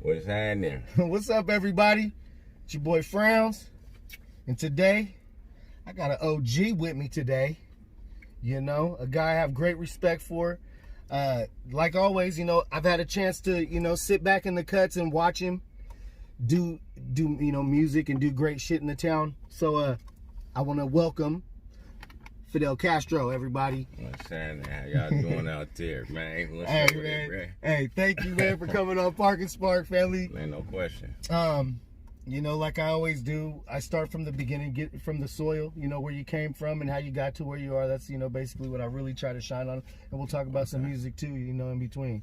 What's happening? What's up, everybody? It's your boy Frowns, and today I got an OG with me today. You know, a guy I have great respect for. Like always, you know, I've had a chance to, sit back in the cuts and watch him do music and do great shit in the town. So I want to welcome Fidel Cashtro, everybody. What's happening? How y'all doing out there, man? What's Hey, up with man. it, bro? Hey, thank you, man, for coming on Park and Spark, family. Man, no question. Like I always do, I start from the beginning, get from the soil, where you came from and how you got to where you are. That's, basically what I really try to shine on. And we'll talk about some music too, in between.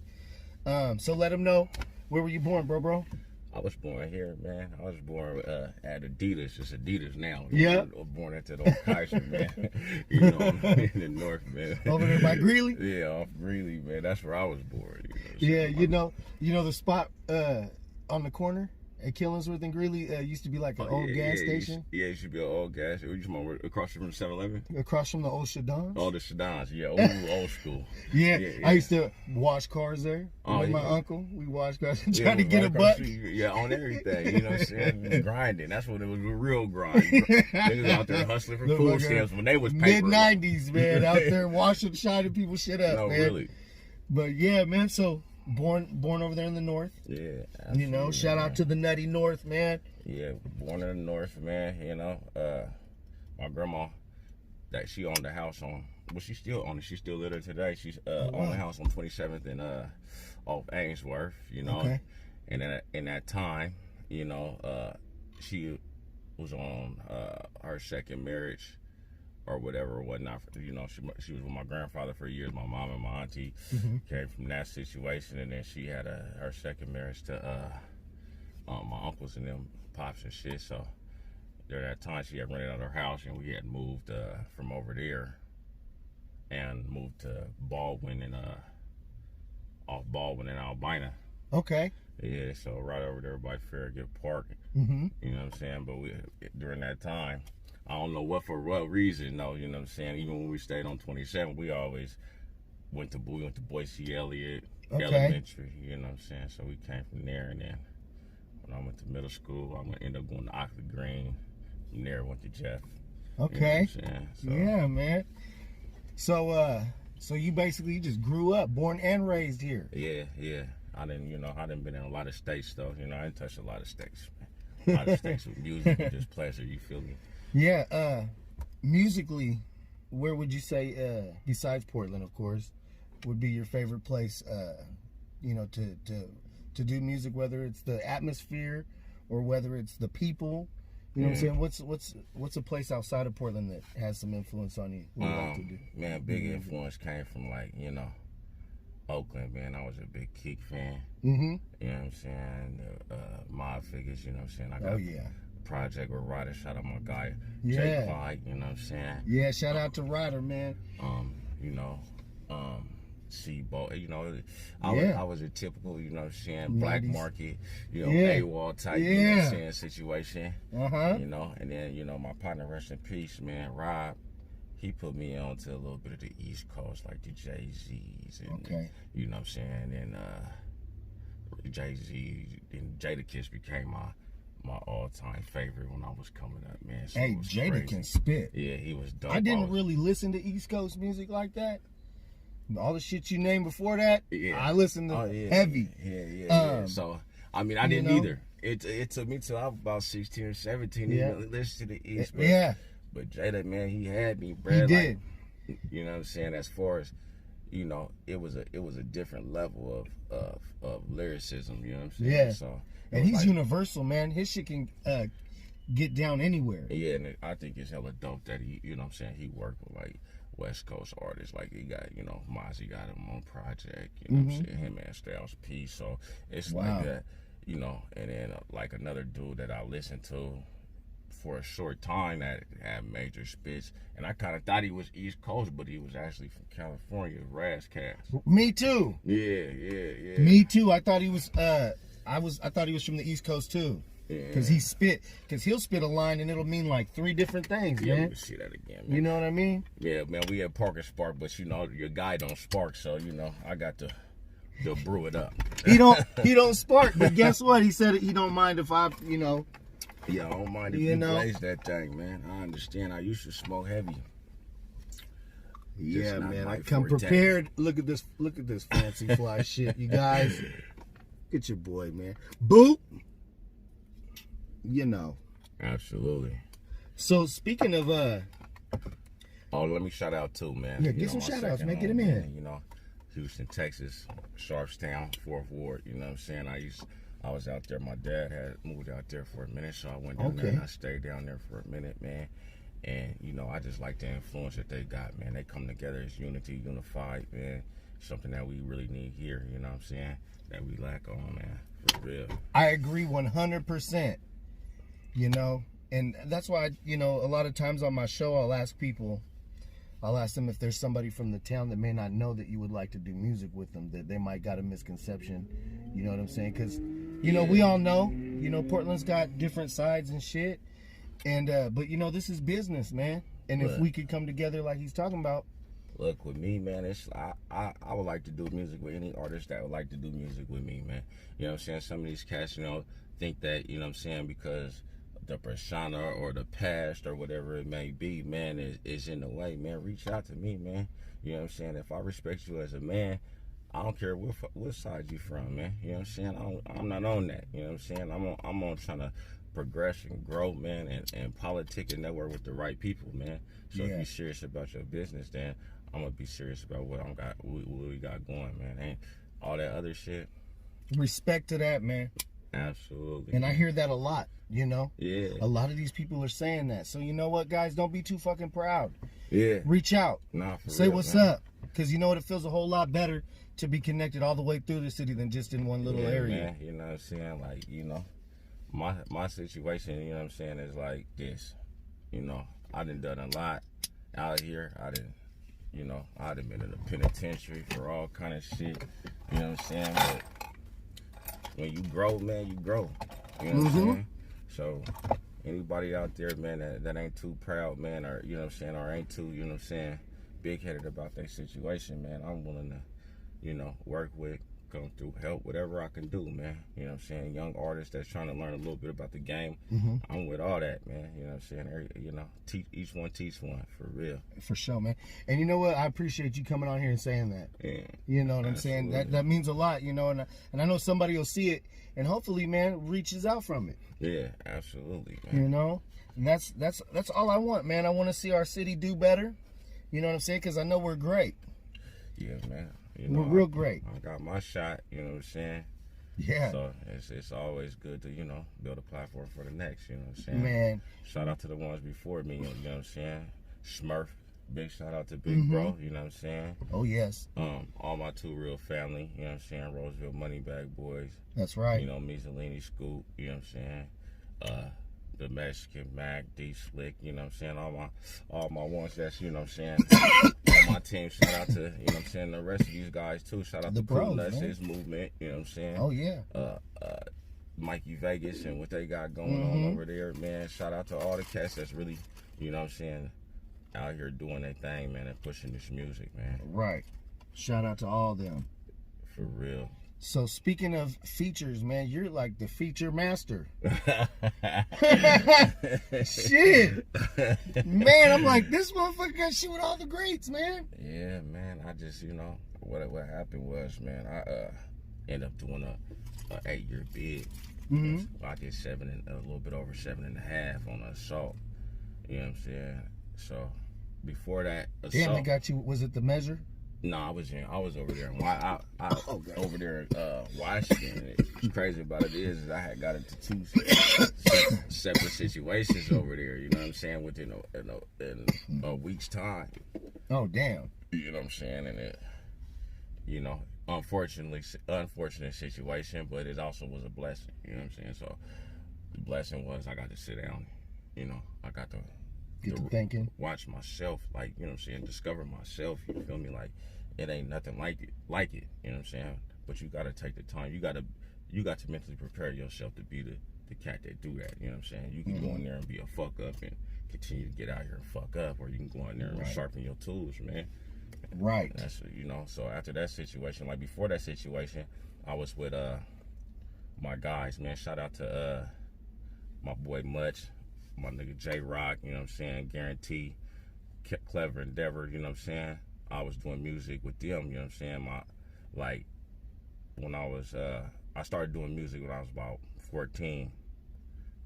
So let them know, where were you born, bro? I was born here, man. I was born at Adidas. It's Adidas now. Yeah. I was born at that old Kaiser, man. In the north, man. Over there by Greeley? Yeah, off Greeley, man. That's where I was born. The spot on the corner at Killingsworth and Greeley used to be like an old gas station. It used to be an old gas station. You remember across from the 7-Eleven? Across from the old sedans? Oh, the sedans, yeah. Old school. Yeah, I used to wash cars there with my uncle. We washed cars trying to get a buck. Yeah, on everything. You know what I'm saying? Grinding. That's what it was, a real grind. Niggas out there hustling for food stamps when they was paper. Mid-90s, man. Out there washing, shining people shit up, man. Really. But yeah, man, so born over there in the north. Yeah, absolutely, shout out to the nutty north, man. Yeah, born in the north, man. My grandma, that she owned the house on, well, she still own it. She still live there today. She's owned the house on 27th and off Ainsworth, Okay. And in that time, she was on her second marriage or whatever or whatnot. She was with my grandfather for years. My mom and my auntie came from that situation, and then she had her second marriage to my uncles and them pops and shit. So during that time, she had rented out her house, and we had moved from over there and moved to Baldwin and off Baldwin and Albina. Okay. Yeah, so right over there by Farragut Park. Mm-hmm. You know what I'm saying? But during that time, I don't know for what reason, though, you know what I'm saying? Even when we stayed on 27, we always went to Boise Elliott Elementary, you know what I'm saying? So we came from there, and then when I went to middle school, I ended up going to Oxley Green. From there, went to Jeff. Okay. You know what I'm saying? So, yeah, man. So you basically just grew up, born and raised here. Yeah. I didn't been in a lot of states, though. I didn't touch a lot of states, man. A lot of states with music and just pleasure, you feel me? Yeah, musically, where would you say, besides Portland, of course, would be your favorite place, to do music, whether it's the atmosphere or whether it's the people? You know what I'm saying? What's a place outside of Portland that has some influence on you? What do you like to do? Man, big influence came from Oakland, man. I was a big Keek fan. Mm-hmm. You know what I'm saying? Mob figures, you know what I'm saying? I got Project with Ryder, shout out my guy, Jake Clyde, you know what I'm saying? Yeah, shout out to Ryder, man. C-Ball, I was a typical, you know what I'm saying, black market, AWOL type, you know what I'm saying, situation. And then, my partner, rest in peace, man, Rob, he put me on to a little bit of the East Coast, like the Jay-Z's and, you know what I'm saying, and Jay-Z and Jadakiss became my all-time favorite when I was coming up, man. So hey, Jada can spit. Yeah, he was dope. I didn't really listen to East Coast music like that. All the shit you named before that, I listened to heavy. Yeah. So, I didn't either. It took me till I was about 16 or 17 to listen to the East. But Jada, man, he had me, bro. He did. You know what I'm saying? As far as, it was a different level of lyricism, you know what I'm saying? Yeah. So, and he's universal, man. His shit can get down anywhere. Yeah, and I think it's hella dope that he, you know what I'm saying, he worked with West Coast artists, like he got, Mozzie got him on Project, you know what I'm saying, him and Styles P. So it's like that, and then like another dude that I listened to for a short time that had major spits, and I kind of thought he was East Coast, but he was actually from California, Razzcast. Me too. Yeah. Me too. I thought he was I thought he was from the East Coast too. Because he'll spit a line and it'll mean like 3 different things, man. Yeah, we can see that again, man. You know what I mean? Yeah, man, we had Park and Spark, but your guy don't spark, so I got to He'll brew it up. He don't spark, but guess what? He said he don't mind if I, Yeah, I don't mind if you blaze that thing, man. I understand. I used to smoke heavy. Yeah, man. I come prepared. Look at this fancy fly shit, you guys. Get your boy, man. Boop. Absolutely. So speaking of let me shout out too, man. Yeah, get some shout outs, man. Get him in. Houston, Texas, Sharpstown, 4th Ward. You know what I'm saying? I was out there. My dad had moved out there for a minute, so I went down there and I stayed down there for a minute, man. And I just like the influence that they got, man. They come together as unity, unified, man. Something that we really need here. You know what I'm saying? That we lack on, man. For real. I agree 100%. And that's why a lot of times on my show I'll ask them if there's somebody from the town that may not know that you would like to do music with them, that they might got a misconception. You know what I'm saying? Because, we all know, Portland's got different sides and shit. And, but, this is business, man. And if we could come together like he's talking about. Look, with me, man, I would like to do music with any artist that would like to do music with me, man. You know what I'm saying? Some of these cats, think that, what I'm saying, because the persona or the past or whatever it may be, man, is in the way, man. Reach out to me, man. You know what I'm saying? If I respect you as a man, I don't care what side you from, man. You know what I'm saying? I'm not on that. You know what I'm saying? I'm on trying to progress and grow, man, and politic and network with the right people, man. So if you're serious about your business, then I'm gonna be serious about what we got going, man. Ain't all that other shit. Respect to that, man. Absolutely. And I hear that a lot, Yeah. A lot of these people are saying that. So you know what, guys? Don't be too fucking proud. Yeah. Reach out. Nah, for Say real, what's man. up. Because you know what? It feels a whole lot better to be connected all the way through the city than just in one little area. Man, you know what I'm saying? Like, my situation, you know what I'm saying, is like this. I done a lot out here. I done been in the penitentiary for all kind of shit. You know what I'm saying? But when you grow, man, you grow. You know what I'm saying? So anybody out there, man, that ain't too proud, man, or or ain't too, big headed about their situation, man, I'm willing to, work with, come through, help, whatever I can do, man. You know what I'm saying? Young artists that's trying to learn a little bit about the game. I'm with all that, man. You know what I'm saying? Each one teach one, for real. For sure, man. And you know what? I appreciate you coming on here and saying that. Yeah. You know what I'm saying? That means a lot, and I know somebody will see it and hopefully, man, reaches out from it. Yeah, absolutely, man. And that's all I want, man. I want to see our city do better. You know what I'm saying? Because I know we're great. Yeah, man. We're real great. I got my shot, you know what I'm saying? Yeah. So it's always good to, build a platform for the next, you know what I'm saying? Man. Shout out to the ones before me, you know what I'm saying? Smurf, big shout out to Big Bro, you know what I'm saying? Oh, yes. All my Two Real family, you know what I'm saying? Roseville Moneybag Boys. That's right. Mussolini Scoop, you know what I'm saying? The Mexican Mac, D Slick, you know what I'm saying? All my ones that's, you know what I'm saying? All my team, shout out to, you know what I'm saying, the rest of these guys too. Shout out to Pros, his movement, you know what I'm saying? Oh, yeah. Mikey Vegas and what they got going on over there, man. Shout out to all the cats that's really, you know what I'm saying, out here doing their thing, man, and pushing this music, man. Right. Shout out to all them. For real. So speaking of features, man, you're like the feature master. Shit. Man, I'm like, this motherfucker got shit with all the greats, man. Yeah, man. I just, what happened was, man, I ended up doing a 8-year bid. I did a little bit over 7.5 on assault. You know what I'm saying? So before that assault. Damn, they got you. Was it the measure? No, I was over there in over there in Washington. What's crazy about it is I had got into 2 separate situations over there. You know what I'm saying? Within a week's time. Oh damn! You know what I'm saying? And it, unfortunate situation, but it also was a blessing. You know what I'm saying? So the blessing was I got to sit down. I got to get to thinking, watch myself, like, you know what I'm saying, discover myself, you feel me? Like, it ain't nothing like it, you know what I'm saying? But you gotta take the time, you got to mentally prepare yourself to be the cat that do that, you know what I'm saying? You can go in there and be a fuck up and continue to get out here and fuck up, or you can go in there and sharpen your tools, man. Right. That's, you know, so after that situation, like before that situation, I was with my guys, man. Shout out to my boy Much, my nigga J Rock, you know what I'm saying, Guarantee, Clever Endeavor, you know what I'm saying. I was doing music with them, you know what I'm saying. When I was I started doing music when I was about 14.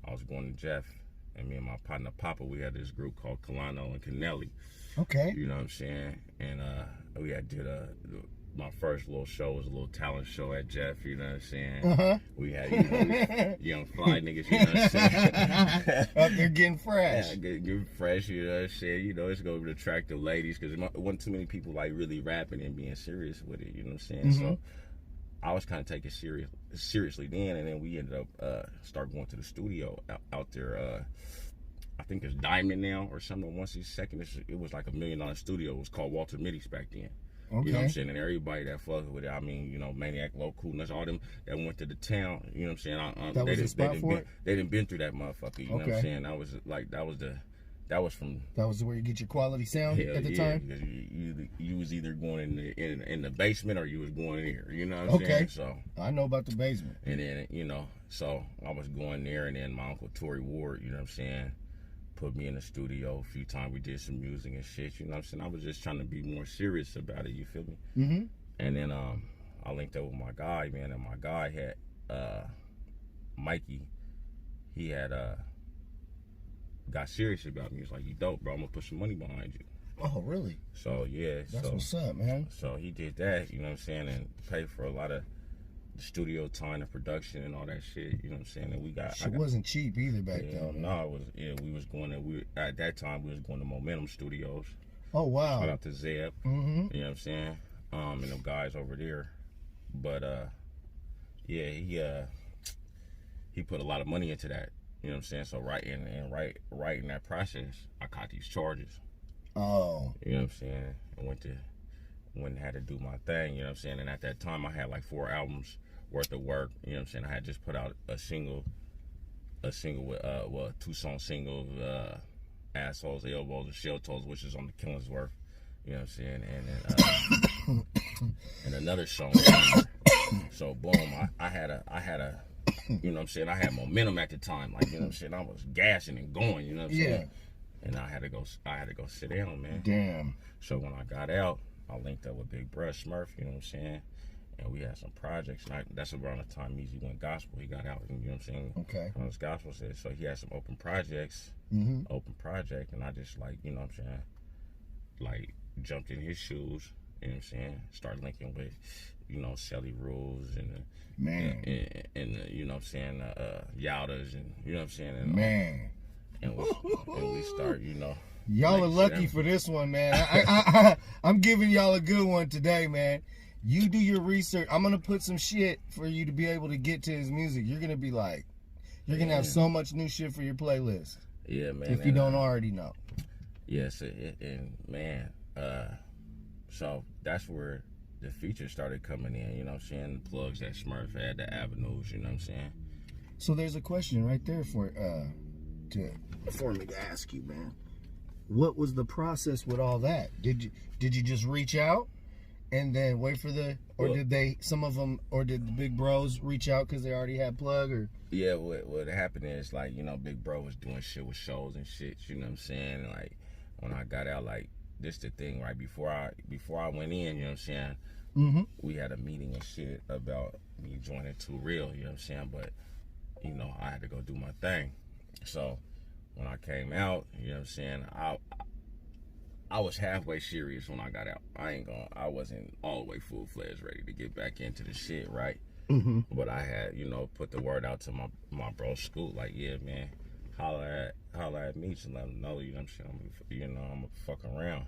I was going to Jeff, and me and my partner Papa, we had this group called Colano and Canelli. Okay. You know what I'm saying? And we had did my first little show was a little talent show at Jeff, you know what I'm saying? Uh-huh. We had, you know, young fly niggas, you know what I'm saying? Up there getting fresh. Yeah, getting fresh, you know what I'm saying? You know, it's going to attract the ladies, because there wasn't too many people like really rapping and being serious with it, you know what I'm saying? So I was kind of taking seriously then, and then we ended up start going to the studio out there. I think it's Diamond now or something. Once a second, it was like $1 million studio. It was called Walter Mitty's back then. Okay. You know what I'm saying? And everybody that fucked with it, I mean, you know, Maniac, Low Coolness, all them that went to the town, you know what I'm saying? That was the spot for it? They didn't been through that motherfucker, you know what I'm saying? That was where you get your quality sound at the time? Because you was either going in the basement or you was going in here, you know what I'm saying? So I know about the basement. And then, you know, so I was going there, and then my uncle Tory Ward, you know what I'm saying, put me in the studio a few times. We did some music and shit, you know what I'm saying? I was just trying to be more serious about it, you feel me? Mm-hmm. And then I linked up with my guy, man, and my guy had Mikey. He had got serious about me. He was like, "You dope, bro. I'm gonna put some money behind you." Oh, really? So yeah, that's what's up, man. So he did that, you know what I'm saying, and paid for a lot of the studio time and production and all that shit, you know what I'm saying. And it wasn't cheap either back then. No, it was. Yeah, we was going to. At that time we was going to Momentum Studios. Oh wow! Shout out to Zeb. Mm-hmm. You know what I'm saying? And them guys over there. But yeah, he put a lot of money into that. You know what I'm saying? So right in that process, I caught these charges. Oh. You know what I'm saying? I went and had to do my thing, you know what I'm saying? And at that time I had like 4 albums worth of work, you know what I'm saying? I had just put out a single with 2-song single, Assholes, Elbows, and Shell Toes, which is on the Killingsworth, you know what I'm saying? And then and another song. So boom, I had a you know what I'm saying, I had momentum at the time, like, you know what I'm saying, I was gassing and going, you know what I'm saying? And I had to go sit down, man. Damn. So when I got out, I linked up with Big Bruh Smurf, you know what I'm saying? And we had some projects. And that's around the time Easy went gospel. He got out, you know what I'm saying? Okay. On his gospel set. So he had some open projects, open project, and I just, like, you know what I'm saying, like, jumped in his shoes, you know what I'm saying? Started linking with, you know, Shelly Rules and you know what I'm saying, Yowdas, and you know what I'm saying? And, man. And we start, you know. Y'all are lucky for this one, man. I'm giving y'all a good one today, man. You do your research. I'm going to put some shit for you to be able to get to his music. You're going to be like, you're going to have so much new shit for your playlist. Yeah, man. If you don't already know. Yes, and man, so that's where the features started coming in, you know what I'm saying? The plugs that Smurf had, the avenues, you know what I'm saying? So there's a question right there for me to ask you, man. What was the process with all that? Did you just reach out and then wait for did the big bros reach out because they already had plug, or? Yeah, what happened is, like, you know, Big Bro was doing shit with shows and shit, you know what I'm saying? Like, when I got out, like, this the thing, right? Before I went in, you know what I'm saying? Mm-hmm. We had a meeting and shit about me joining Too Real, you know what I'm saying? But, you know, I had to go do my thing. So when I came out, you know what I'm saying, I was halfway serious when I got out. I wasn't all the way full-fledged ready to get back into the shit, right? Mm-hmm. But I had, you know, put the word out to my bro Scoot, like, yeah, man, holla at me to let him know, you know what I'm saying, I'm gonna fuck around.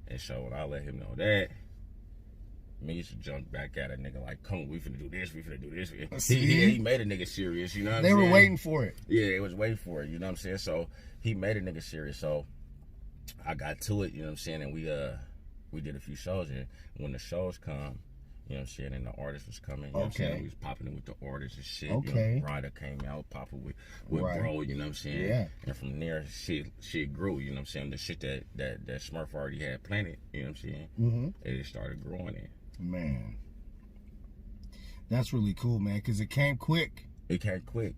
And so when I let him know that, me used to jump back at a nigga like, come on, we finna do this. He made a nigga serious, you know what I'm saying? They were waiting for it. Yeah, they was waiting for it, you know what I'm saying? So he made a nigga serious. So I got to it, you know what I'm saying? And we did a few shows, and when the shows come, You know what I'm saying? And the artist was coming. You know what I'm saying? We was popping in with the artists and shit. Okay. You know, Ryder came out, popping with Bro, you know what I'm saying? Yeah. And from there, shit grew, you know what I'm saying? The shit that Smurf already had planted, you know what I'm saying? Mm-hmm. It started growing in. Man. That's really cool, man, because it came quick. It came quick.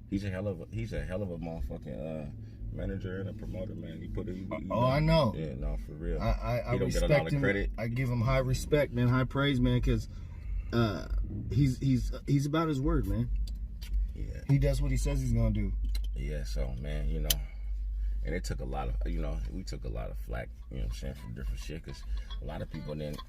He's a hell of a motherfucking manager and a promoter, man. He put it. I know. Yeah, no, for real. I he don't respect get a lot of him. credit. I give him high respect, man, high praise, man, because he's about his word, man. Yeah. He does what he says he's gonna do. Yeah. So, man, you know, and it took a lot of, you know, we took a lot of flack, you know what I'm saying, from different shit, because a lot of people didn't.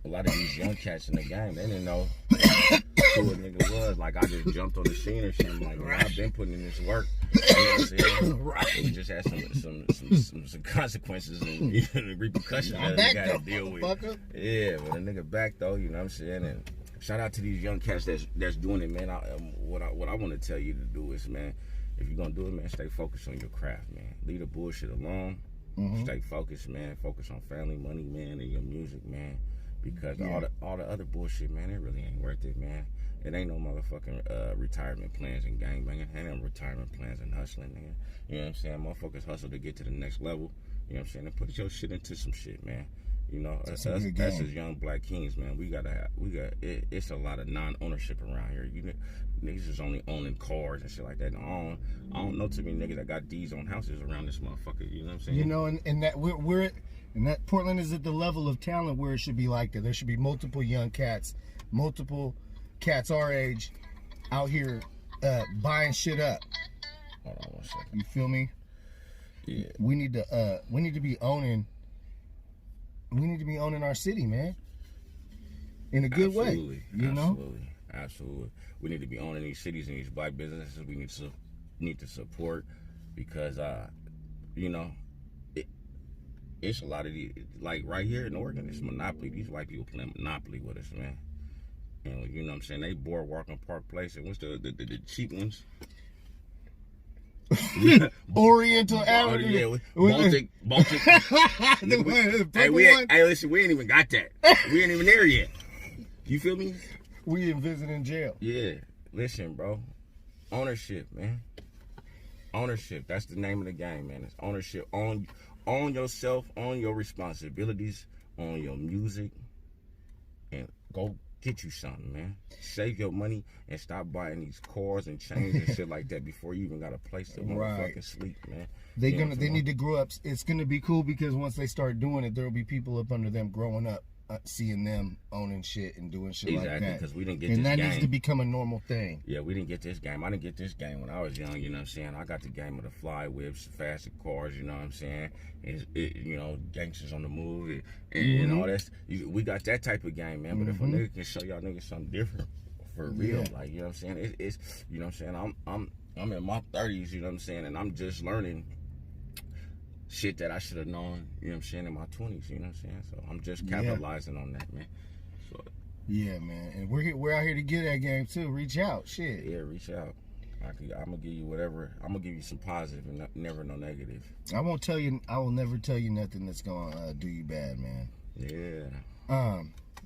A lot of these young cats in the game, they didn't know who a nigga was. Like, I just jumped on the scene or something. Like, man, I've been putting in this work. You know what I'm saying? Right. We just had some consequences and repercussions that we got to deal with. Yeah, but a nigga back, though, you know what I'm saying? And shout out to these young cats that's doing it, man. What I want to tell you to do is, man, if you're going to do it, man, stay focused on your craft, man. Leave the bullshit alone. Mm-hmm. Stay focused, man. Focus on family, money, man, and your music, man. Because all the other bullshit, man, it really ain't worth it, man. It ain't no motherfucking retirement plans and gangbanging. Ain't no retirement plans and hustling, nigga. You know what I'm saying? Motherfuckers hustle to get to the next level. You know what I'm saying? And put your shit into some shit, man. You know, us as young black kings, man, it's a lot of non-ownership around here. Niggas is only owning cars and shit like that. I don't know too many niggas that got D's on houses around this motherfucker. You know what I'm saying? You know, and that and that Portland is at the level of talent where it should be like that. There should be multiple young cats, multiple cats our age out here buying shit up. Hold on 1 second. You feel me? Yeah. We need to be owning our city, man. In a good way. You know? Absolutely. We need to be owning these cities and these black businesses. We need to support, because you know, it's a lot of these, like right here in Oregon, it's Monopoly. These white people playing Monopoly with us, man. And you know what I'm saying? They Boardwalk and Park Place, and what's the cheap ones? Oriental Avenue. Yeah, Baltic. Hey, listen, we ain't even got that. We ain't even there yet. You feel me? We in visiting jail. Yeah. Listen, bro. Ownership, man. Ownership. That's the name of the game, man. It's ownership. Own yourself, own your responsibilities, own your music, and go get you something, man. Save your money and stop buying these cars and chains and shit like that before you even got a place to motherfucking sleep, man. They need to grow up. It's gonna be cool, because once they start doing it, there'll be people up under them growing up, seeing them owning shit and doing shit like that. Exactly, because we didn't get this game. And that needs to become a normal thing. Yeah, we didn't get this game. I didn't get this game when I was young, you know what I'm saying? I got the game of the fly whips, faster cars, you know what I'm saying? You know, gangsters on the move, and all that. We got that type of game, man. But if a nigga can show y'all niggas something different, for real, like, you know what I'm saying? It's you know what I'm saying? I'm in my 30s, you know what I'm saying? And I'm just learning shit that I should have known, you know what I'm saying, in my 20s, you know what I'm saying? So I'm just capitalizing on that, man. So yeah, man. And we're out here to get that game too. Reach out. Shit. Yeah, reach out. I'm gonna give you whatever. I'm gonna give you some positive and never no negative. I will never tell you nothing that's gonna do you bad, man. Yeah.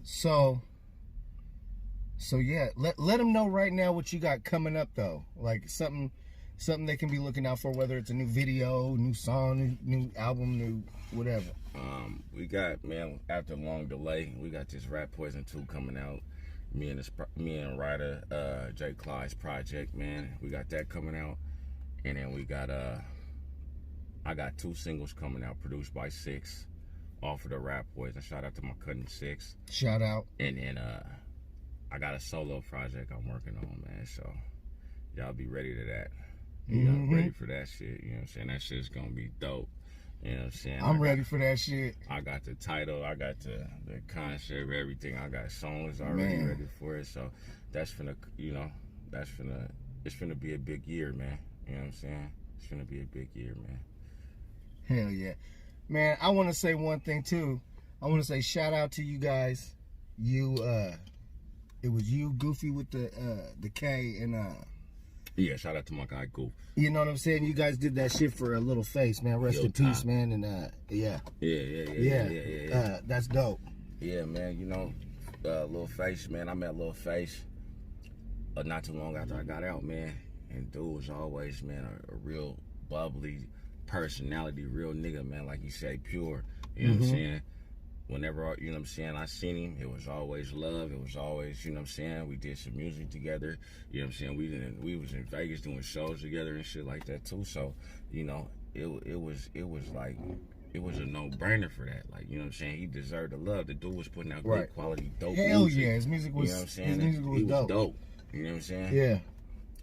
So yeah, let them know right now what you got coming up, though. Like something they can be looking out for, whether it's a new video, new song, new album, new whatever. We got, man, after a long delay, we got this Rap Poison 2 coming out. Me and Ryder, J. Clyde's project, man. We got that coming out. And then we got I got 2 singles coming out produced by Six off of the Rap Poison. Shout out to my cousin Six. Shout out. And then I got a solo project I'm working on, man. So y'all be ready to that. Y'all ready for that shit, you know what I'm saying? That shit's gonna be dope. You know what I'm saying? I'm ready for that shit. I got the title, I got the concept, everything. I got songs already ready for it. So that's finna, you know, it's finna be a big year, man. You know what I'm saying? It's finna be a big year, man. Hell yeah. Man, I wanna say one thing too. I wanna say shout out to you guys. It was you, Goofy with the K, and yeah, shout out to my guy Goof. You know what I'm saying? You guys did that shit for a little face, man. Rest in peace, man. And yeah. Yeah. That's dope. Yeah, man, you know, Lil Face, man, I met Lil Face not too long after I got out, man. And dude was always, man, a real bubbly personality, real nigga, man, like you say, pure. You know what I'm saying? Whenever, you know what I'm saying, I seen him, it was always love. It was always, you know what I'm saying, we did some music together. You know what I'm saying? We was in Vegas doing shows together and shit like that too. So, you know, it was like, it was a no-brainer for that. Like, you know what I'm saying? He deserved the love. The dude was putting out great quality, dope music. Hell yeah, his music was, you know what I'm saying? His music was dope. You know what I'm saying? Yeah.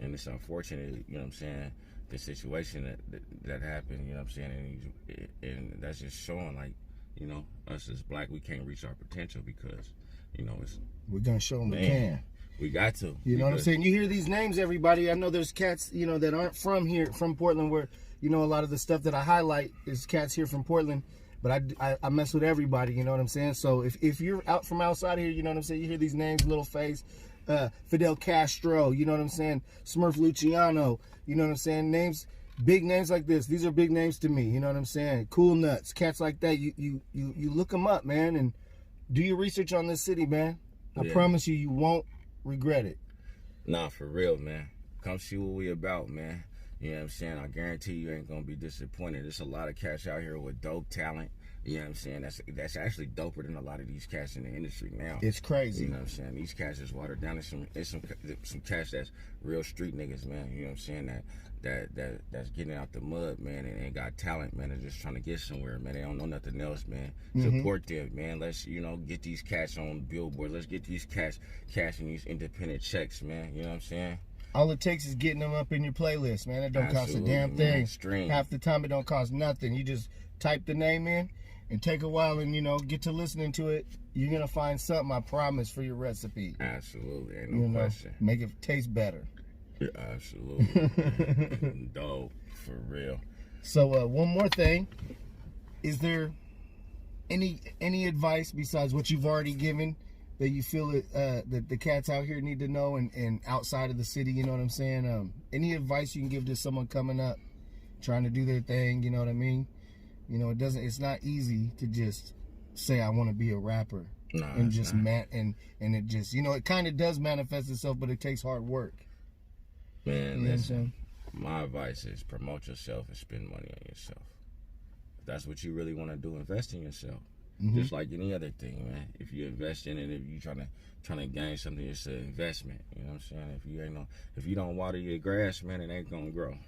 And it's unfortunate, you know what I'm saying, the situation that happened, you know what I'm saying? And that's just showing, like, you know, us as black, we can't reach our potential because, you know, we're going to show them we can. We got to. You know what I'm saying? You hear these names, everybody. I know there's cats, you know, that aren't from here, from Portland, where, you know, a lot of the stuff that I highlight is cats here from Portland. But I mess with everybody, you know what I'm saying? So if you're out from outside here, you know what I'm saying? You hear these names, Little Face, Fidel Cashtro, you know what I'm saying? Smurf Luciano, you know what I'm saying? Names, big names like this. These are big names to me, you know what I'm saying? Cool Nuts, cats like that. You look them up, man, and do your research on this city, man. I promise you won't regret it. Nah, for real, man. Come see what we about, man. You know what I'm saying? I guarantee you ain't gonna be disappointed. There's a lot of cats out here with dope talent. You know what I'm saying? That's actually doper than a lot of these cats in the industry now. It's crazy. You know what I'm saying? These cats is watered down. There's some cats that's real street niggas, man. You know what I'm saying? That's getting out the mud, man, and ain't got talent, man. They're just trying to get somewhere, man. They don't know nothing else, man. Support them, man. Let's, you know, get these cats on Billboard. Let's get these cats cashing these independent checks, man. You know what I'm saying? All it takes is getting them up in your playlist, man. It don't cost a damn thing. Stream. Half the time it don't cost nothing. You just type the name in and take a while and, you know, get to listening to it. You're going to find something, I promise, for your recipe. Absolutely. Ain't no question. Make it taste better. Yeah, absolutely. Dope. For real. So, one more thing. Is there any advice besides what you've already given that you feel that the cats out here need to know and outside of the city, you know what I'm saying? Any advice you can give to someone coming up, trying to do their thing, you know what I mean? You know, it's not easy to just say I want to be a rapper. No, and just and it just, you know, it kind of does manifest itself, but it takes hard work. Man, you listen, my advice is promote yourself and spend money on yourself. If that's what you really want to do, invest in yourself. Just like any other thing, man. If you invest in it, if you trying to gain something, it's an investment. You know what I'm saying? If you don't water your grass, man, it ain't gonna grow.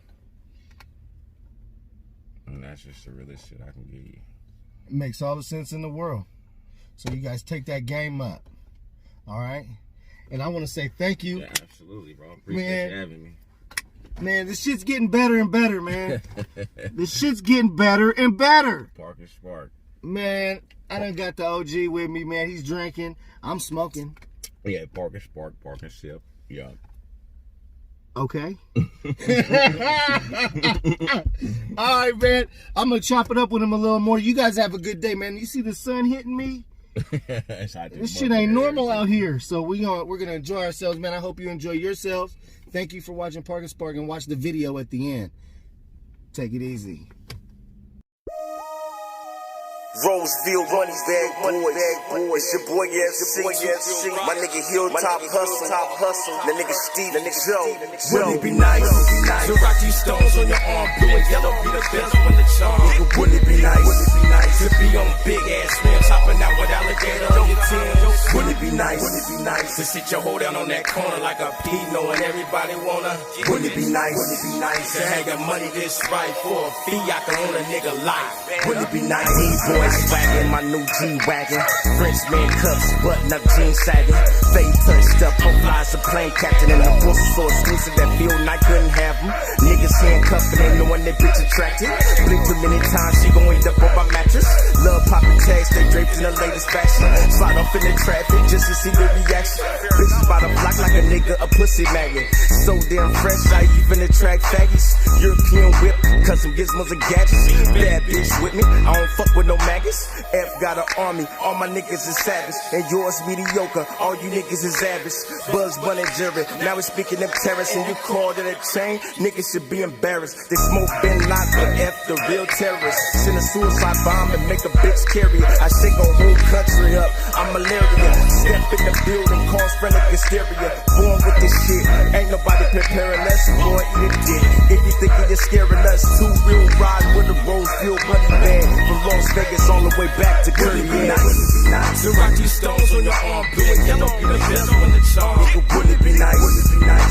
And that's just the realest shit I can give you. It makes all the sense in the world. So you guys take that game up. All right? And I want to say thank you. Yeah, absolutely, bro. Appreciate you having me. Man, this shit's getting better and better, man. This shit's getting better and better. Park and spark. Man, I done got the OG with me, man. He's drinking. I'm smoking. Yeah, park and spark, park and sip. Yeah. Okay. All right, man. I'm going to chop it up with him a little more. You guys have a good day, man. You see the sun hitting me? This shit ain't normal out here. So we're gonna enjoy ourselves, man. I hope you enjoy yourselves. Thank you for watching Park and Spark, and watch the video at the end. Take it easy. Roseville, money bag boys. It's your boy, FC. My nigga Hilltop Hustle. The nigga Steve, the nigga Joe. Wouldn't it be nice to rock these stones on your arm? Blue and yellow be the best when the charm. Nigga, wouldn't it be nice to be on big ass rims, hopping out with alligator on your Timbs? Wouldn't it be nice to sit your hoe down on that corner like a P, knowing everybody wanna? Wouldn't it be nice to have your money this right for a fee? I can own a nigga life. Wouldn't it be nice? Boy swaggin', my new G-Wagon. Frenchman cuffs, button up jeans sagging. Fade touched up, on flies a plane captain in the book so exclusive that Bill Knight couldn't have them. Niggas handcuffed and ain't knowing they bitch attracted. Blink too many times, she gon' end up on my mattress. Love poppin' tags, they draped in the latest fashion. Slide off in the traffic just to see the reaction. Bitches by the block like a nigga, a pussy magnet. So damn fresh, I even attract faggots. European whip, custom gizmos and gadgets. Bad bitch with me, I don't fuck with no maggots. F got an army, all my niggas is savage. And yours mediocre, all you niggas is average. Bugs Bunny jury, now we speaking them terrorists and you called it a chain. Niggas should be embarrassed. They smoke Ben Lot, but F the real terrorists. Send a suicide bomb and make a bitch carry it. I shake a whole country up, I'm malaria. Step in the building, cause frantic hysteria. Born with this shit, ain't nobody preparing us. Boy, eat a dick. If you think you're scaring us, two real ride with a Rosefield money bag. From Las Vegas all the way back to Curry. To rock these stones on your arm, blue and yellow, be the best when the charm. Wouldn't it be nice?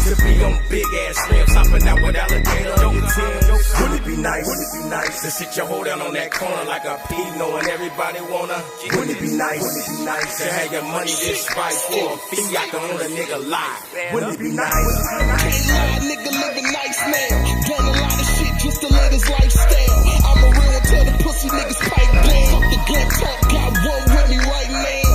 To be on big ass rims, hopping out with alligator on your tail. Wouldn't it be nice? To sit your hoe down on that corner like a P, knowing everybody wanna. Wouldn't it be nice? To have your money this right for a fee, I can own a nigga live. Wouldn't it be nice? Can't lie, nigga living nice now. Done a lot of shit just to live his lifestyle. I'm a real one, tell the pussy niggas pipe down. Fuck the gun talk, got one with me right now.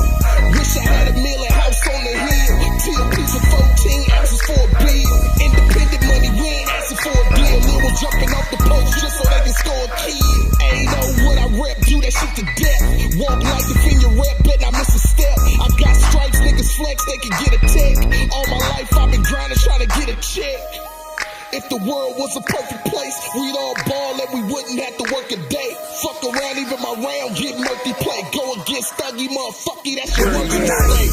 Wish I had a million house on the hill. TLP for 14 ounces for a bill. Independent money, we ain't asking for a deal. Little jumping off the post just so they can score a kid. Ain't know what I rep, do that shit to death. Walk like the finger rep, bet I miss a step. I got stripes, niggas flex, they can get a tech. All my life I've been grinding, trying to get a check. If the world was a perfect place, we'd all ball and we wouldn't have to work a day. Fuck around, even my round get murky play. Go against Thuggy, motherfucky, that's your work in the slave.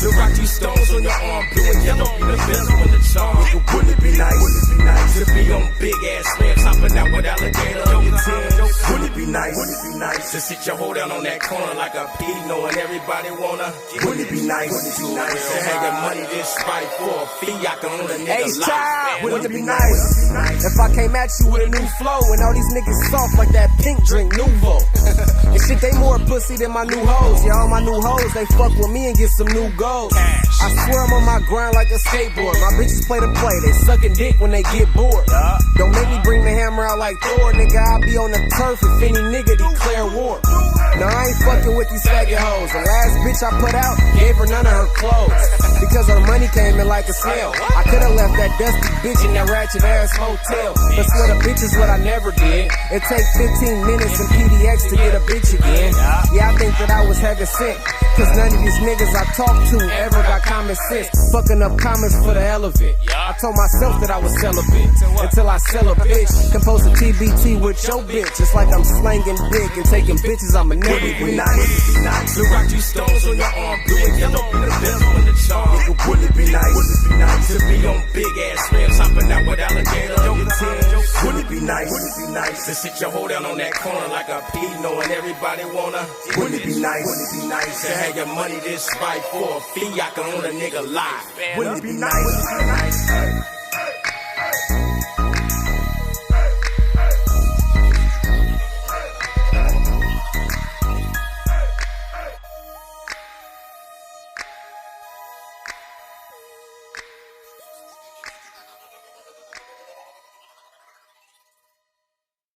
To rock these stones on your arm, blue and yellow, be the best when the charm. Wouldn't it be nice? To be on big ass rims, hopping out with alligator on your tail. Wouldn't it be nice? To sit your hoe down on that corner like a P, knowing everybody wanna. Wouldn't it be nice? To have your money this right for a fee, I can own a nigga live. Wouldn't it be nice? If I came at you with a new flow and all these niggas soft like that pink drink Nouveau. And shit, they more pussy than my new hoes. Yeah, all my new hoes, they fuck with me and get some new goals. I swear I'm on my grind like a skateboard. My bitches play the play, they sucking dick when they get bored. Don't make me bring the hammer out like Thor, nigga. I'll be on the turf if any nigga declare war. No, I ain't fucking with these faggot hoes. The last bitch I put out gave her none of her clothes because her money came in like a snail. I could've left that dusty bitch in that ratchet ass hotel, but split a bitch is what I never did. It take 15 minutes in PDX to get a bitch again. Yeah, I think that I was heaven sent, cause none of these niggas I talk to ever got common sense. Fucking up comments for the hell of it. I told myself that I was celibate until I sell a bitch. Compose a TBT with your bitch. It's like I'm slanging dick and taking bitches. I'm a nigga. Wouldn't it be nice? To rock these stones on your arm, blue and yellow, be the best when the charm. Wouldn't it be nice? To be on big ass rims, hopping out with alligator on your tail. Wouldn't it be nice? To sit your hoe down on that corner like a P, knowing everybody wanna. Wouldn't it be nice? To have your money this right for a fee, I can own a nigga live. Wouldn't it be nice?